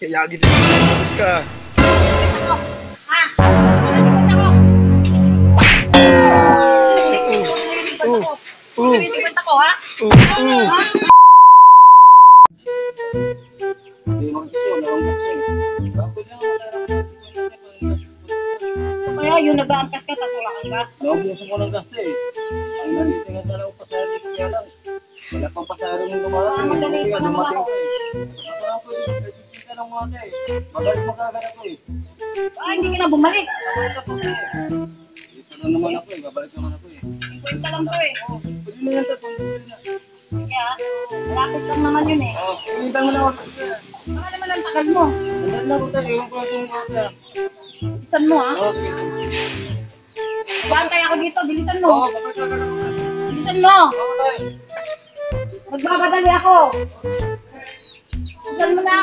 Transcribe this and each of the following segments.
Kaya gito ka. Ako. Ha? Nanalikod ako. Nanalikod ako, ha? Ha? Kaya yung nag-aangkas ka, tapos wala kang gas. Naubusan ko ng gas eh. Ang nalitingan na lang ako pasahero dito kaya lang. Wala pang pasahero nung dumarating. Madali pa naman ako. Ako lang pwede, nagsisinta ng mga eh. Magaling magkagana ko eh. Hindi ka na bumalik. Babalik ako eh. Dito na naman ako eh, babalik naman ako eh. 50 lang to eh. Pwede na yan, tapos pwede na. Kaya, malapit lang naman yun eh. Pinintang mo na ako. Baka naman ang tagal mo. Nandun na ako tayo, iwan ko lang itong mga kaya. Bilisan mo, ha? Oo, sige. Bantay ako dito, bilisan mo. Oo, babalik ka na naman. Bilisan mo. Oo, tayo. Magbabadali ako. Bilisan mo na.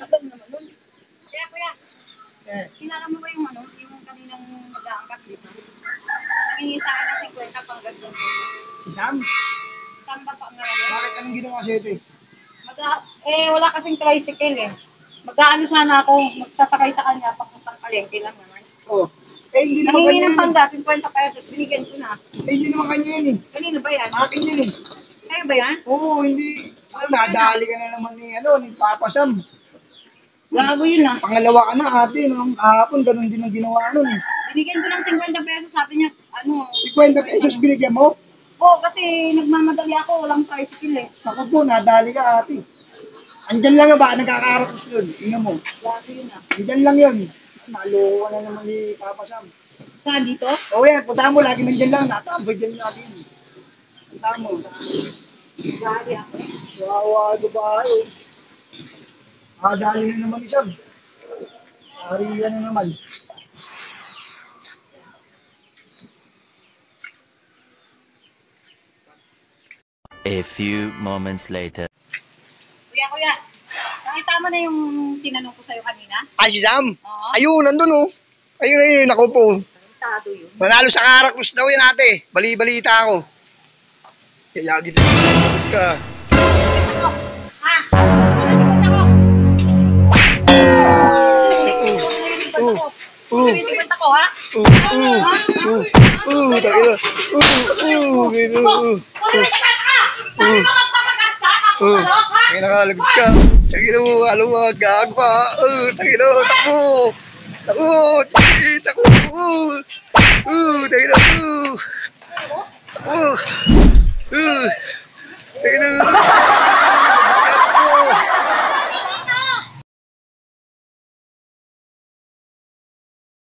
Tagal naman nun. Kuya. Kilala mo ba yung yung kaninang nag-aangkas dito? Nangingi sa akin ng 50 pang gagawin. Isam? Saan ba pa nga naman? Bakit anong ginawa sa'yo ito eh? Wala kasing tricycle eh. Mag-aano sana ako, magsasakay sa kanya papuntang palengke lang naman. Oh. Eh hindi naman Nangingi kanya ng yun. panggas, 50 pesos, binigyan ko na. Eh hindi naman kanya yun eh. Kanino ba yan? Akin yun eh. Kayo ba yan? Oo, hindi. Nadali ka na naman ni Papa Sam. Gago yun ah. Pangalawa ka na ate, nung kahapon, ganun din ang ginawa nun. Binigyan ko ng 50 pesos, sabi niya, 50 pesos binigyan mo? Oo, kasi nagmamadali ako, walang tricycle eh. Naku po, nadali ka ate. Andyan lang ba? Nagkakarakos nun. Tingnan mo. Gago yun ah. Andyan lang yun. Naluwa na naman ni Papa Sam. Saan dito? Oo yan, puntahan mo. Lagi nandyan lang. Natambay dyan lagi. Puntahan mo. Gago ako. Wawa, babae. Dali na naman ni Sam. Ariya na naman. A few moments later. Kuya, nakita mo na yung tinanong ko sa'yo kanina? Ay, si Sam? Oo. Ayun, nandun oh. Ayun, naku po. Tado yun. Manalo sa Karakus daw yan ate. Bali-balita ako. Kaya gito ka. Ako. Ha? Nanalikod ako. Nanalikod ako, ha? Takila. Gino. Sabi mo magpapagas ka, tapos malok, ha? May nakalagot ka. Takila mo, alam mo, gagwa. Takila, takbo. Takbo, takbo. Takila, takbo. Takila.